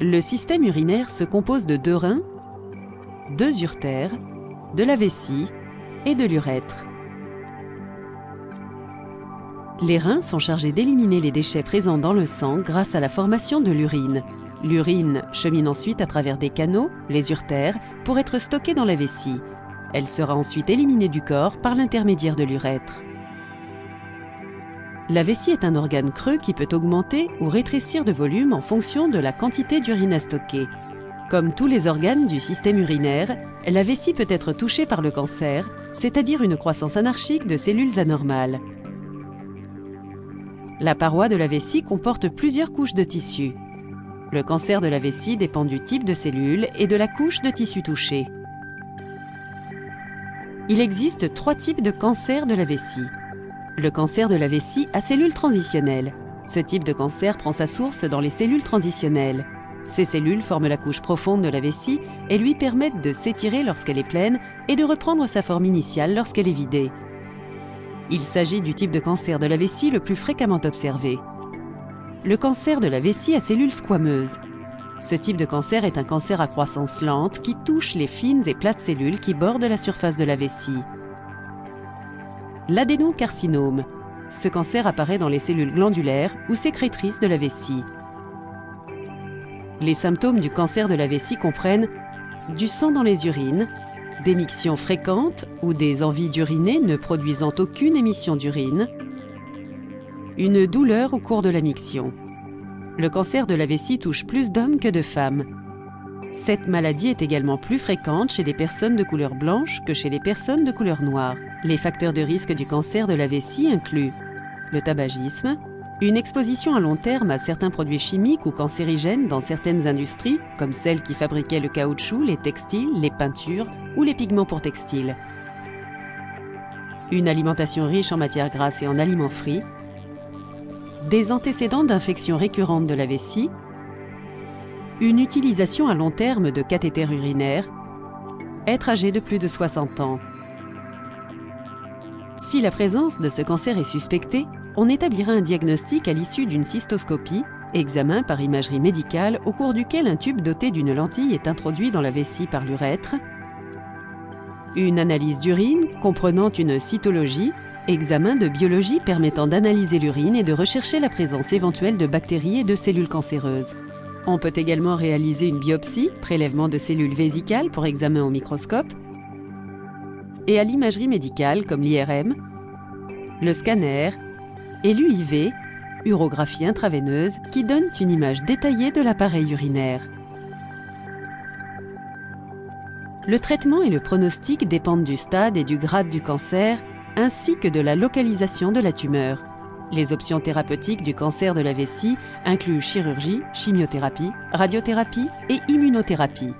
Le système urinaire se compose de 2 reins, 2 uretères, de la vessie et de l'urètre. Les reins sont chargés d'éliminer les déchets présents dans le sang grâce à la formation de l'urine. L'urine chemine ensuite à travers des canaux, les uretères, pour être stockée dans la vessie. Elle sera ensuite éliminée du corps par l'intermédiaire de l'urètre. La vessie est un organe creux qui peut augmenter ou rétrécir de volume en fonction de la quantité d'urine à stocker. Comme tous les organes du système urinaire, la vessie peut être touchée par le cancer, c'est-à-dire une croissance anarchique de cellules anormales. La paroi de la vessie comporte plusieurs couches de tissu. Le cancer de la vessie dépend du type de cellule et de la couche de tissu touchée. Il existe 3 types de cancer de la vessie. Le cancer de la vessie à cellules transitionnelles. Ce type de cancer prend sa source dans les cellules transitionnelles. Ces cellules forment la couche profonde de la vessie et lui permettent de s'étirer lorsqu'elle est pleine et de reprendre sa forme initiale lorsqu'elle est vidée. Il s'agit du type de cancer de la vessie le plus fréquemment observé. Le cancer de la vessie à cellules squameuses. Ce type de cancer est un cancer à croissance lente qui touche les fines et plates cellules qui bordent la surface de la vessie. L'adénocarcinome. Ce cancer apparaît dans les cellules glandulaires ou sécrétrices de la vessie. Les symptômes du cancer de la vessie comprennent du sang dans les urines, des mictions fréquentes ou des envies d'uriner ne produisant aucune émission d'urine, une douleur au cours de la miction. Le cancer de la vessie touche plus d'hommes que de femmes. Cette maladie est également plus fréquente chez les personnes de couleur blanche que chez les personnes de couleur noire. Les facteurs de risque du cancer de la vessie incluent le tabagisme, une exposition à long terme à certains produits chimiques ou cancérigènes dans certaines industries, comme celles qui fabriquaient le caoutchouc, les textiles, les peintures ou les pigments pour textiles. Une alimentation riche en matières grasses et en aliments frits. Des antécédents d'infections récurrentes de la vessie. Une utilisation à long terme de cathéters urinaires. Être âgé de plus de 60 ans. Si la présence de ce cancer est suspectée, on établira un diagnostic à l'issue d'une cystoscopie, examen par imagerie médicale au cours duquel un tube doté d'une lentille est introduit dans la vessie par l'urètre, une analyse d'urine comprenant une cytologie, examen de biologie permettant d'analyser l'urine et de rechercher la présence éventuelle de bactéries et de cellules cancéreuses. On peut également réaliser une biopsie, prélèvement de cellules vésicales pour examen au microscope, et à l'imagerie médicale comme l'IRM, le scanner et l'UIV, urographie intraveineuse, qui donne une image détaillée de l'appareil urinaire. Le traitement et le pronostic dépendent du stade et du grade du cancer, ainsi que de la localisation de la tumeur. Les options thérapeutiques du cancer de la vessie incluent chirurgie, chimiothérapie, radiothérapie et immunothérapie.